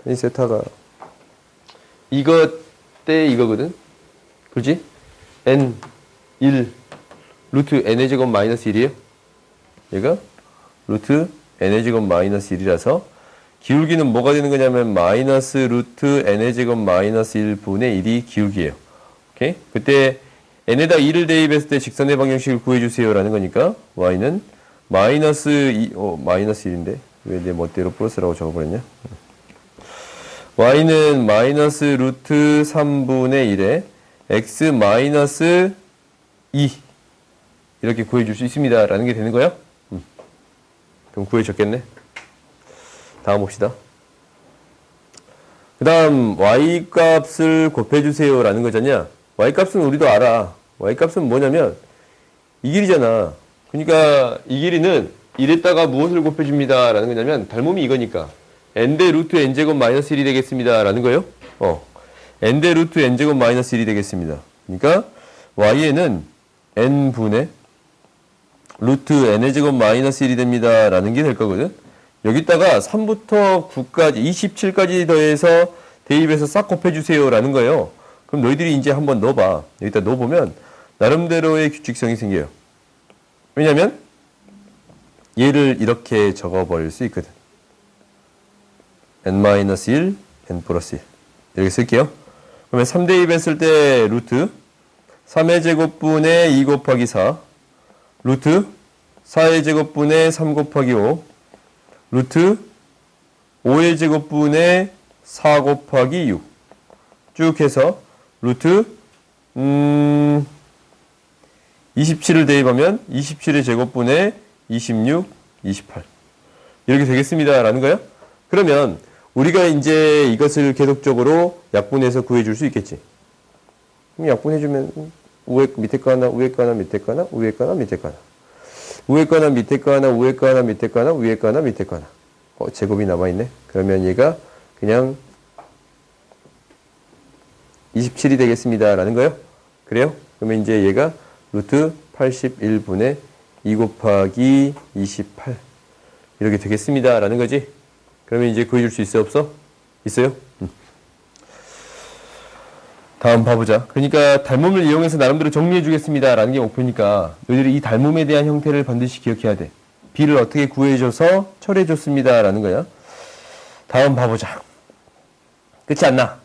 이 세타가 이것 대 이거거든? 그렇지? n 1 루트 n의 제곱 마이너스 1이에요. 얘가 루트 n의 제곱 마이너스 1이라서 기울기는 뭐가 되는 거냐면 마이너스 루트 n의 제곱 마이너스 1분의 1이 기울기예요. 오케이? 그때 n에다 2를 대입했을 때 직선의 방정식을 구해주세요 라는 거니까 y는 마이너스 2, 마이너스 1인데 왜 내 멋대로 플러스라고 적어버렸냐? y는 마이너스 루트 3분의 1에 x 마이너스 2 이렇게 구해줄 수 있습니다 라는 게 되는 거야? 그럼 구해졌겠네. 다음 봅시다. 그 다음 y 값을 곱해주세요 라는 거잖냐. y 값은 우리도 알아. y 값은 뭐냐면 이 길이잖아. 그러니까 이 길이는 1에다가 무엇을 곱해줍니다 라는 거냐면 닮음이 이거니까 n대 루트 n제곱 마이너스 1이 되겠습니다 라는 거예요. n대 루트 n제곱 마이너스 1이 되겠습니다. 그러니까 y에는 n분의 루트 n의 제곱 마이너스 1이 됩니다 라는 게 될 거거든. 여기다가 3부터 9까지 27까지 더해서 대입해서 싹 곱해주세요 라는 거예요. 그럼 너희들이 이제 한번 넣어봐. 여기다 넣어보면 나름대로의 규칙성이 생겨요. 왜냐면 얘를 이렇게 적어버릴 수 있거든. n-1, n 플러스 1 이렇게 쓸게요. 그러면 3대입했을 때 루트 3의 제곱분의 2 곱하기 4 루트 4의 제곱분의 3 곱하기 5 루트 5의 제곱분의 4 곱하기 6 쭉 해서 루트 27을 대입하면 27의 제곱분의 26, 28 이렇게 되겠습니다 라는 거예요. 그러면 우리가 이제 이것을 계속적으로 약분해서 구해줄 수 있겠지. 그럼 약분해주면 위에 밑에 거 하나, 위에 거 하나, 밑에 거 하나, 위에 거 하나, 밑에 거 하나. 위에 거 하나, 밑에 거 하나, 위에 거 하나, 밑에 거 하나, 위에 거 하나, 밑에 거 하나. 제곱이 남아있네. 그러면 얘가 그냥 27이 되겠습니다 라는 거예요. 그래요? 그러면 이제 얘가 루트 81분의 2 곱하기 28 이렇게 되겠습니다 라는 거지. 그러면 이제 구해줄 수 있어 없어? 있어요? 다음 봐보자. 그러니까 닮음을 이용해서 나름대로 정리해 주겠습니다 라는 게 목표니까 너희들이 이 닮음에 대한 형태를 반드시 기억해야 돼. b를 어떻게 구해줘서 처리해 줬습니다 라는 거야. 다음 봐보자. 끝이 안 나.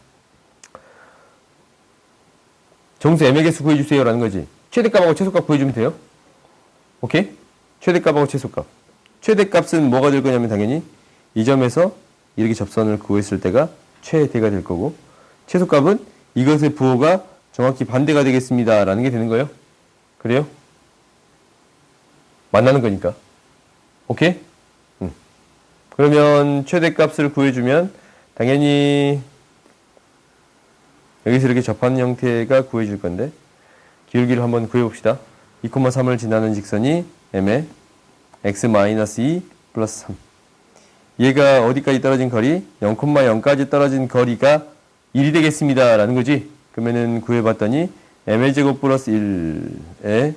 정수 m의 개수 구해주세요 라는 거지. 최대값하고 최소값 구해주면 돼요. 오케이? 최대값하고 최소값. 최대값은 뭐가 될 거냐면 당연히 이 점에서 이렇게 접선을 구했을 때가 최대가 될 거고 최소값은 이것의 부호가 정확히 반대가 되겠습니다 라는 게 되는 거예요. 그래요? 만나는 거니까. 오케이? 그러면 최대값을 구해주면 당연히 여기서 이렇게 접하는 형태가 구해질 건데 기울기를 한번 구해봅시다. 2,3을 지나는 직선이 m에 x-2 플러스 3 얘가 어디까지 떨어진 거리? 0,0까지 떨어진 거리가 1이 되겠습니다 라는 거지. 그러면은 구해봤더니 m의 제곱 플러스 1에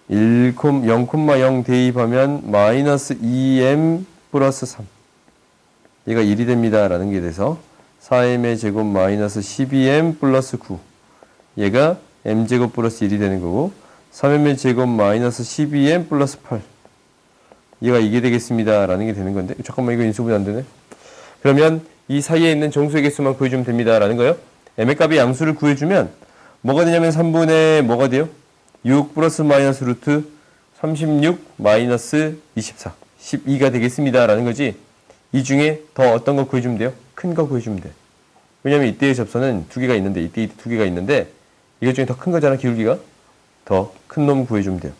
0,0 대입하면 마이너스 2m 플러스 3 얘가 1이 됩니다 라는 게 돼서 4m의 제곱 마이너스 12m 플러스 9 얘가 m제곱 플러스 1이 되는 거고 3m의 제곱 마이너스 12m 플러스 8 얘가 이게 되겠습니다 라는 게 되는 건데 잠깐만 이거 인수분해 안 되네. 그러면 이 사이에 있는 정수의 개수만 구해주면 됩니다 라는 거예요. m의 값의 양수를 구해주면 뭐가 되냐면 3분의 뭐가 돼요? 6 플러스 마이너스 루트 36 마이너스 24 12가 되겠습니다 라는 거지. 이 중에 더 어떤 거 구해주면 돼요? 큰 거 구해주면 돼. 왜냐면 이때의 접선은 두 개가 있는데 이때 두 개가 있는데 이것 중에 더 큰 거잖아. 기울기가 더 큰 놈 구해주면 돼요.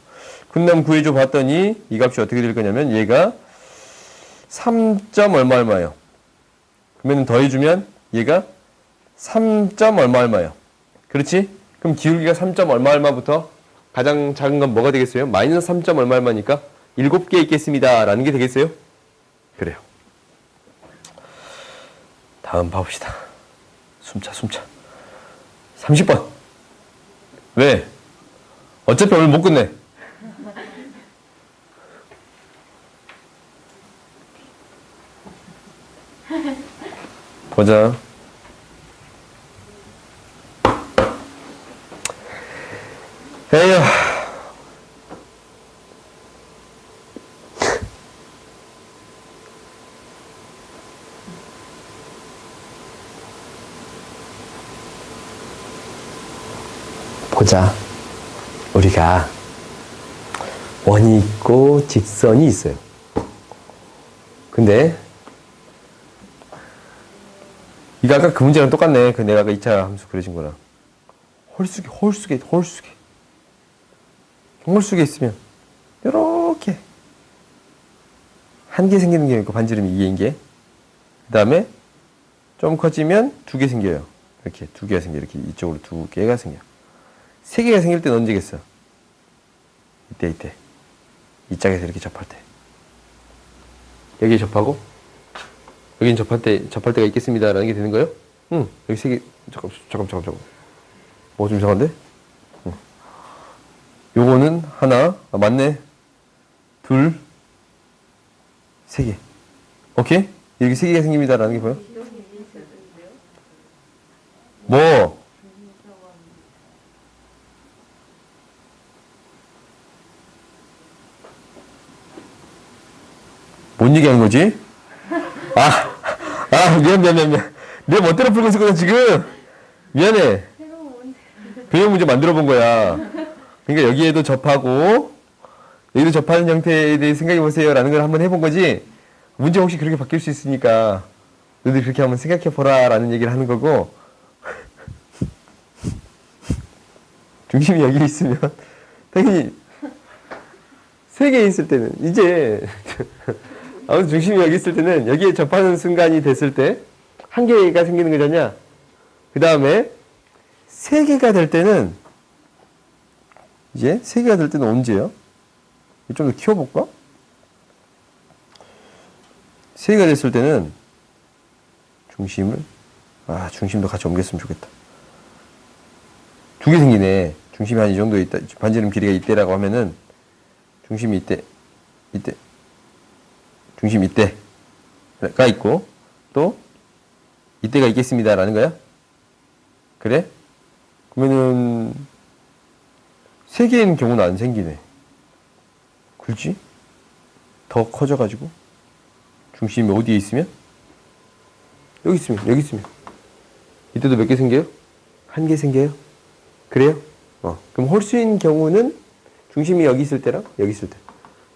큰 놈 구해줘 봤더니 이 값이 어떻게 될 거냐면 얘가 3. 얼마 얼마예요. 그러면 더해주면 얘가 3. 얼마 얼마예요. 그렇지? 그럼 기울기가 3. 얼마 얼마부터 가장 작은 건 뭐가 되겠어요? 마이너스 3. 얼마 얼마니까 7개 있겠습니다 라는 게 되겠어요? 그래요. 다음 봐봅시다. 숨차 30번. 왜? 어차피 오늘 못 끝내. 보자. 보자. 우리가 원이 있고 직선이 있어요. 근데 이거 아까 그 문제랑 똑같네. 그 내가 아까 2차 함수 그려진 거랑. 홀수계 있으면 이렇게 한 개 생기는 게 있고 반지름이 2개인 게. 그 다음에 좀 커지면 2개 생겨요. 이렇게 2개가 생겨. 이렇게 이쪽으로 2개가 생겨. 3개가 생길 때는 언제겠어? 이때. 이 짝에서 이렇게 접할 때. 여기 접하고 여긴 접할 때가 있겠습니다라는 게 되는 거예요? 응. 여기 3개. 잠깐. 뭐 좀 이상한데? 응. 요거는 하나. 아, 맞네. 둘. 3개. 오케이? 이렇게 3개가 생깁니다라는 게 보여? 뭐? 뭔 얘기하는 거지? 미안. 내가 멋대로 풀고 있었거든, 지금. 미안해. 배경 문제 만들어 본 거야. 그러니까 여기에도 접하고, 여기도 접하는 형태에 대해 생각해 보세요. 라는 걸 한번 해본 거지. 문제 혹시 그렇게 바뀔 수 있으니까, 너희들 그렇게 한번 생각해 보라. 라는 얘기를 하는 거고, 중심이 여기 있으면, 당연히, 3개 있을 때는, 이제, 아무튼 중심이 여기 있을 때는 여기에 접하는 순간이 됐을 때 한 개가 생기는 거잖냐. 그 다음에 3개가 될 때는 이제 3개가 될 때는 언제요? 좀 더 키워볼까? 3개가 됐을 때는 중심도 같이 옮겼으면 좋겠다. 2개 생기네. 중심이 한 이 정도 있다. 반지름 길이가 이때라고 하면은 중심이 이때 중심 이때가 있고 또 이때가 있겠습니다라는 거야? 그래? 그러면은 3개인 경우는 안 생기네. 그렇지? 더 커져가지고 중심이 어디에 있으면? 여기 있으면 이때도 몇 개 생겨요? 1개 생겨요? 그래요? 그럼 홀수인 경우는 중심이 여기 있을 때랑 여기 있을 때.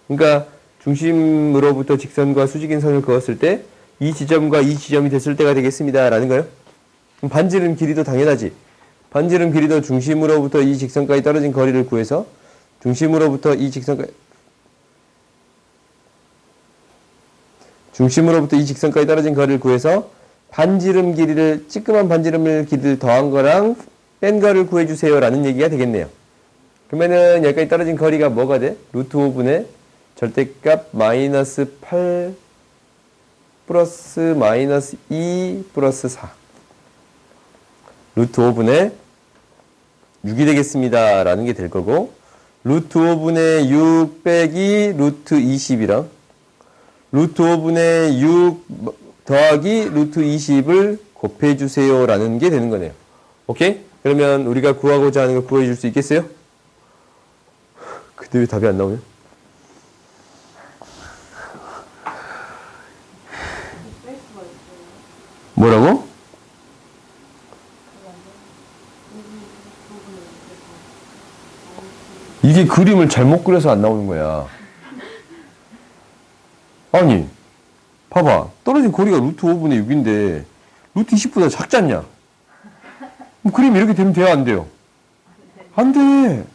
그러니까 중심으로부터 직선과 수직인 선을 그었을 때 이 지점과 이 지점이 됐을 때가 되겠습니다. 라는 거예요. 그럼 반지름 길이도 당연하지. 반지름 길이도 중심으로부터 이 직선까지 떨어진 거리를 구해서 중심으로부터 이 직선까지 떨어진 거리를 구해서 반지름 길이를 찌끄만 반지름 길이를 더한 거랑 뺀 거를 구해주세요. 라는 얘기가 되겠네요. 그러면은 여기까지 떨어진 거리가 뭐가 돼? 루트 5분의 절대값 마이너스 8 플러스 마이너스 2 플러스 4 루트 5분의 6이 되겠습니다. 라는 게 될 거고 루트 5분의 6 빼기 루트 20이랑 루트 5분의 6 더하기 루트 20을 곱해주세요. 라는 게 되는 거네요. 오케이? 그러면 우리가 구하고자 하는 걸 구해줄 수 있겠어요? 근데 왜 답이 안 나오냐? 뭐라고? 이게 그림을 잘못 그려서 안 나오는 거야. 아니, 봐봐. 떨어진 거리가 루트 5분의 6인데 루트 20보다 작지 않냐? 그림이 이렇게 되면 돼요, 안 돼요? 안 돼.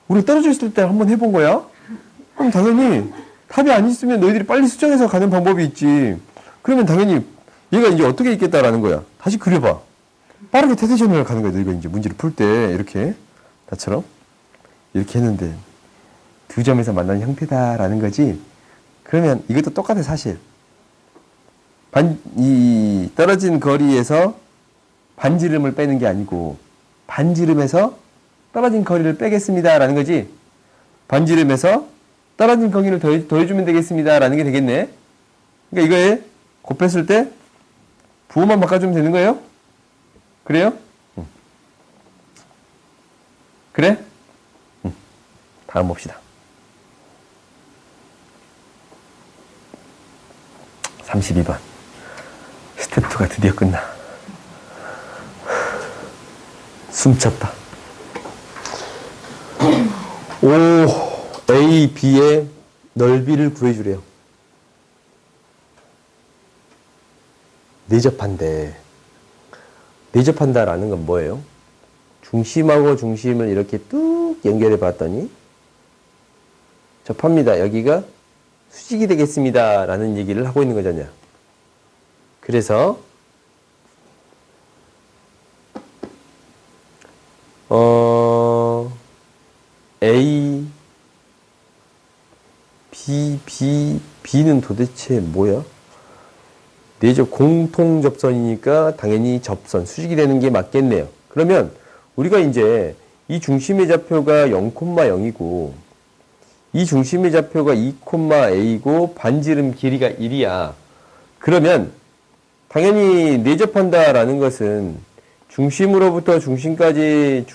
우리 떨어져 있을 때 한번 해본 거야? 그럼 당연히 답이 안 있으면 너희들이 빨리 수정해서 가는 방법이 있지. 그러면 당연히 얘가 이제 어떻게 있겠다라는 거야. 다시 그려봐. 빠르게 태세션을 가는 거야. 너희가 이제 문제를 풀 때 이렇게 나처럼 이렇게 했는데 두 점에서 만나는 형태다라는 거지. 그러면 이것도 똑같아 사실. 이 떨어진 거리에서 반지름을 빼는 게 아니고 반지름에서 떨어진 거리를 빼겠습니다. 라는 거지. 반지름에서 떨어진 거리를 더해주면 되겠습니다. 라는 게 되겠네. 그러니까 이거에 곱했을 때 부호만 바꿔주면 되는 거예요? 그래요? 응. 그래? 응. 다음 봅시다. 32번. 스텝 2가 드디어 끝나. 숨 찼다. A, B의 넓이를 구해주래요. 내접한대. 내접한다라는 건 뭐예요? 중심하고 중심을 이렇게 뚝 연결해 봤더니 접합니다. 여기가 수직이 되겠습니다. 라는 얘기를 하고 있는 거잖아요. 그래서 A, B는 도대체 뭐야? 내접 공통 접선이니까 당연히 접선, 수직이 되는 게 맞겠네요. 그러면 우리가 이제 이 중심의 좌표가 0,0이고 이 중심의 좌표가 2,a고 반지름 길이가 1이야. 그러면 당연히 내접한다라는 것은 중심으로부터 중심까지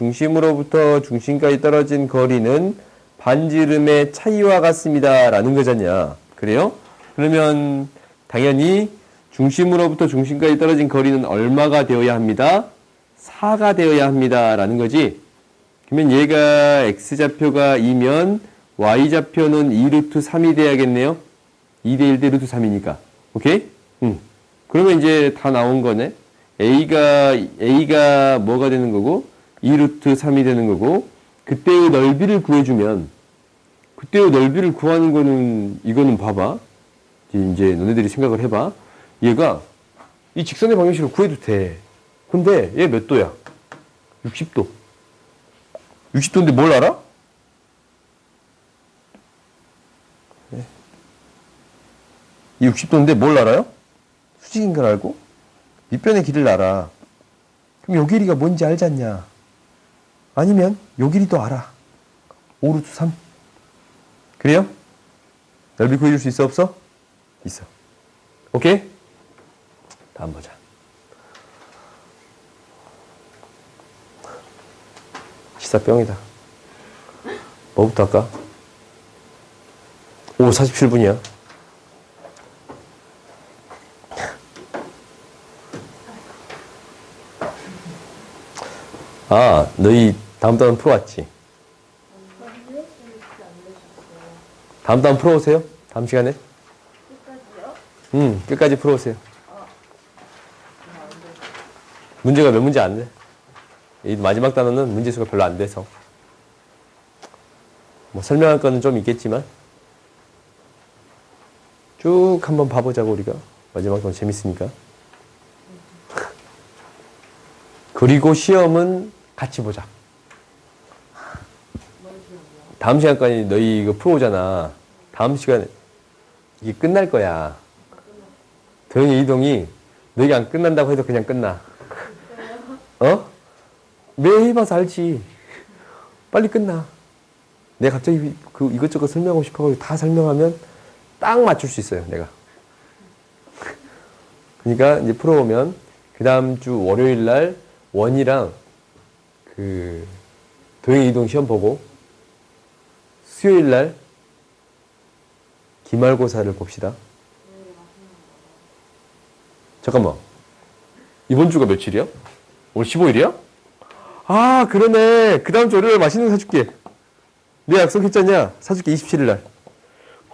떨어진 거리는 반지름의 차이와 같습니다. 라는 거잖냐. 그래요? 그러면 당연히 중심으로부터 중심까지 떨어진 거리는 얼마가 되어야 합니다? 4가 되어야 합니다. 라는 거지. 그러면 얘가 x좌표가 2면 y좌표는 2루트 3이 돼야겠네요. 2대 1대 루트 3이니까. 오케이? 그러면 이제 다 나온 거네. A가 뭐가 되는 거고, 2루트 3이 되는 거고, 그때의 넓이를 구해주면, 그때의 넓이를 구하는 거는, 이거는 봐봐. 이제 너네들이 생각을 해봐. 얘가 이 직선의 방정식을 구해도 돼. 근데 얘 몇 도야? 60도. 60도인데 뭘 알아? 이 60도인데 뭘 알아요? 수직인 걸 알고 밑변의 길이를 알아. 그럼 요 길이가 뭔지 알지 않냐? 아니면 요 길이도 알아. 5루트 3. 그래요? 넓이 구해줄 수 있어 없어? 있어. 오케이? 다음 보자. 시사병이다. 뭐부터 할까? 47분이야. 아, 너희 다음 단원 풀어왔지? 다음 단원 풀어오세요. 다음 시간에. 끝까지요? 끝까지 풀어오세요. 문제가 몇 문제 안 돼. 이 마지막 단원은 문제수가 별로 안 돼서. 뭐 설명할 거는 좀 있겠지만 쭉 한번 봐보자고 우리가. 마지막 단원 재밌으니까. 그리고 시험은 같이 보자. 다음 시간까지 너희 이거 풀어오잖아. 다음 시간에 이게 끝날 거야. 도형의 이동이 너희가 안 끝난다고 해도 그냥 끝나. 어? 매일 해봐서 알지. 빨리 끝나. 내가 갑자기 그 이것저것 설명하고 싶어가지고 다 설명하면 딱 맞출 수 있어요, 내가. 그러니까 이제 풀어오면 그 다음 주 월요일 날 원이랑 그 도형의 이동 시험 보고 수요일 날 기말고사를 봅시다. 잠깐만. 이번 주가 며칠이야? 오늘 15일이야? 아, 그러네. 그 다음 주 월요일에 맛있는 거 사줄게. 내가 약속했잖냐? 사줄게, 27일 날.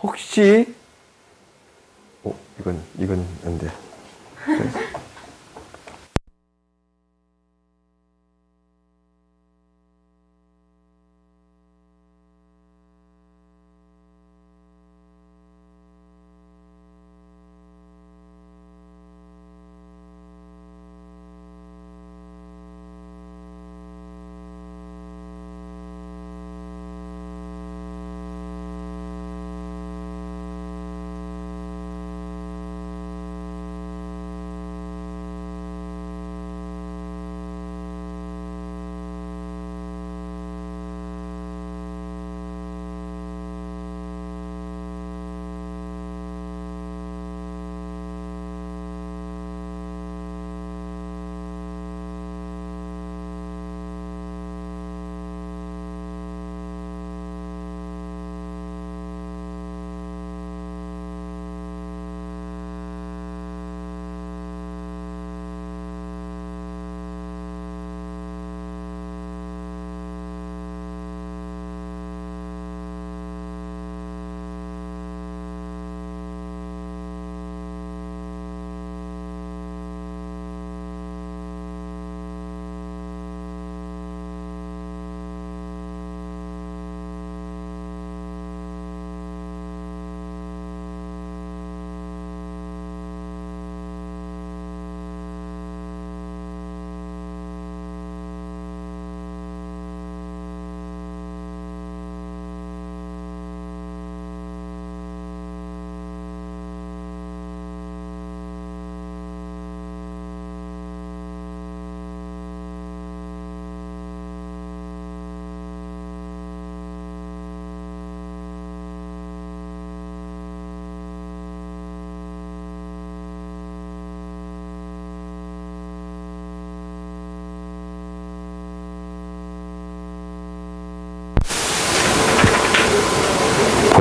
혹시, 이건 안 돼.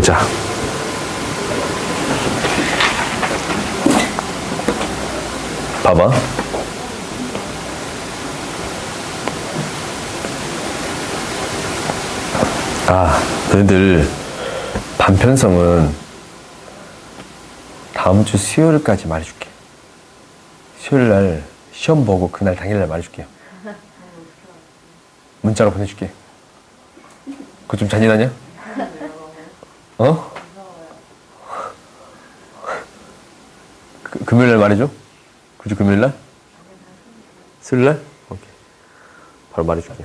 보자. 봐봐. 너희들 반편성은 다음 주 수요일까지 말해줄게. 수요일 날 시험 보고 그날 당일날 말해줄게요. 문자로 보내줄게. 그거 좀 잔인하냐? 어? 금요일날 말해줘? 그주 금요일날? 수요일날? 오케이. 바로 말해줄게.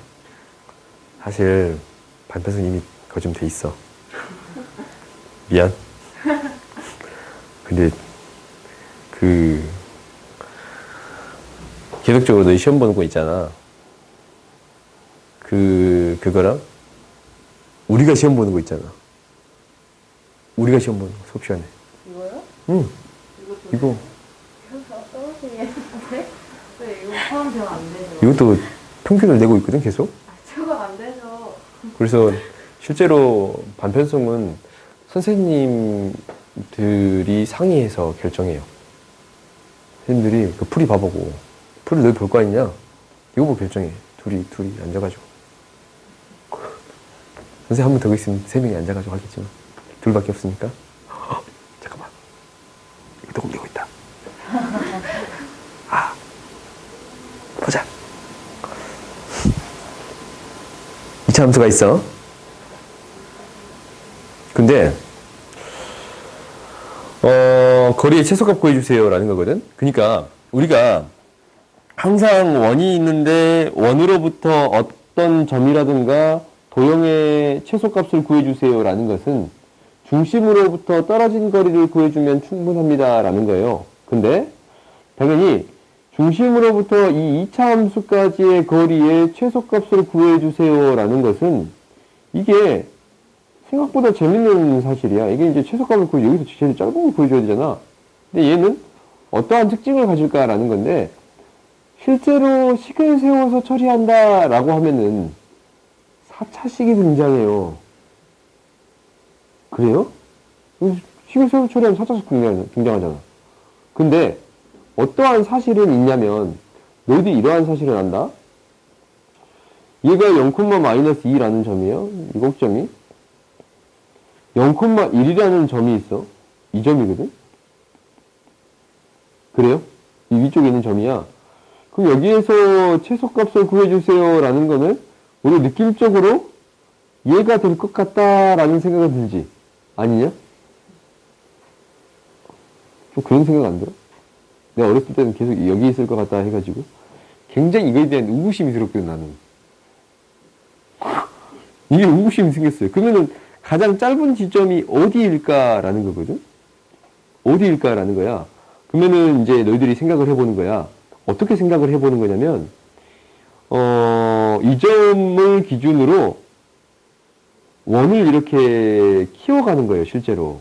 사실 반편성 이미 그거 좀 돼 있어. 미안. 근데 계속적으로 너희 시험 보는 거 있잖아. 그거랑 우리가 시험 보는 거 있잖아. 우리가 시험 보는 거 수업 시간에. 이거요? 응. 이거. 왜 이거 포함되면 안 되죠? 이것도 평균을 내고 있거든 계속. 저거 안 되죠. 그래서 실제로 반편성은 선생님들이 상의해서 결정해요. 선생님들이 그 풀이 봐보고 풀을 너희 볼 거 아니냐? 이거 보고 결정해. 둘이 앉아가지고. 선생님 한 번 더 있으면 3명이 앉아가지고 하겠지만 둘밖에 없으니까. 잠깐만. 이거 녹음되고 있다. 보자. 2차 함수가 있어. 근데 거리의 최소값 구해주세요 라는 거거든. 그러니까 우리가 항상 원이 있는데 원으로부터 어떤 점이라든가 도형의 최소값을 구해주세요 라는 것은 중심으로부터 떨어진 거리를 구해주면 충분합니다 라는 거예요. 근데 당연히 중심으로부터 이 2차 함수까지의 거리의 최소값을 구해주세요 라는 것은 이게 생각보다 재밌는 사실이야. 이게 이제 최소값을 여기서 제일 짧은 걸 구해줘야 되잖아. 근데 얘는 어떠한 특징을 가질까라는 건데, 실제로 식을 세워서 처리한다 라고 하면은 4차식이 등장해요. 그래요? 식을 세워서 처리하면 4차식 등장하잖아. 근데 어떠한 사실은 있냐면, 너희들이 이러한 사실을 안다? 얘가 0,-2라는 점이에요. 이 곡점이 0,1이라는 점이 있어. 이 점이거든? 그래요? 이 위쪽에 있는 점이야. 그럼 여기에서 최소값을 구해주세요 라는 거는 우리 느낌적으로 얘가 될 것 같다라는 생각이 들지? 아니냐? 좀 그런 생각 안 들어? 내가 어렸을 때는 계속 여기 있을 것 같다 해가지고 굉장히 이거에 대한 의구심이 들었거든, 나는. 이게 의구심이 생겼어요. 그러면은 가장 짧은 지점이 어디일까라는 거거든? 어디일까라는 거야. 그러면은 이제 너희들이 생각을 해보는 거야. 어떻게 생각을 해보는 거냐면, 이 점을 기준으로 원을 이렇게 키워가는 거예요, 실제로.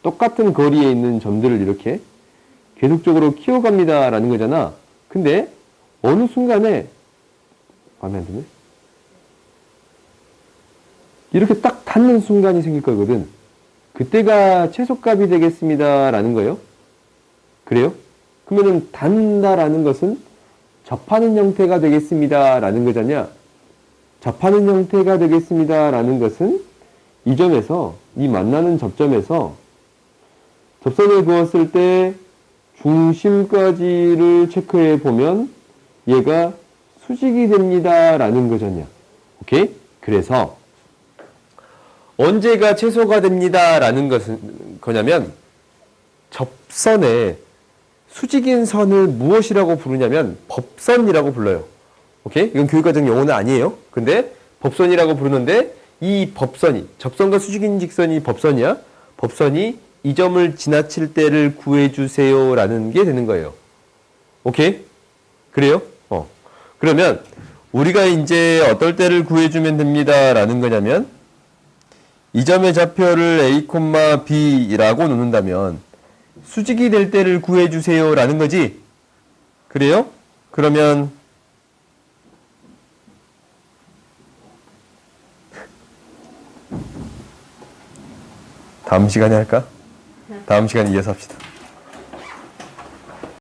똑같은 거리에 있는 점들을 이렇게 계속적으로 키워갑니다라는 거잖아. 근데 어느 순간에, 마음에 안 드네? 이렇게 딱 닿는 순간이 생길 거거든. 그때가 최소값이 되겠습니다라는 거예요. 그래요? 그러면은 닿는다라는 것은 접하는 형태가 되겠습니다라는 거잖냐. 접하는 형태가 되겠습니다라는 것은 이 점에서, 이 만나는 접점에서 접선을 그었을 때 중심까지를 체크해 보면 얘가 수직이 됩니다라는 거잖냐. 오케이? 그래서 언제가 최소가 됩니다라는 것은 거냐면 접선에 수직인 선을 무엇이라고 부르냐면 법선이라고 불러요. 오케이? 이건 교육과정 용어는 아니에요. 근데 법선이라고 부르는데 이 법선이, 접선과 수직인 직선이 법선이야. 법선이 이 점을 지나칠 때를 구해주세요 라는 게 되는 거예요. 오케이? 그래요? 그러면 우리가 이제 어떨 때를 구해주면 됩니다 라는 거냐면 이 점의 좌표를 A, B라고 놓는다면 수직이 될 때를 구해주세요 라는 거지. 그래요? 그러면 다음 시간에 할까? 다음 시간에 이어서 합시다.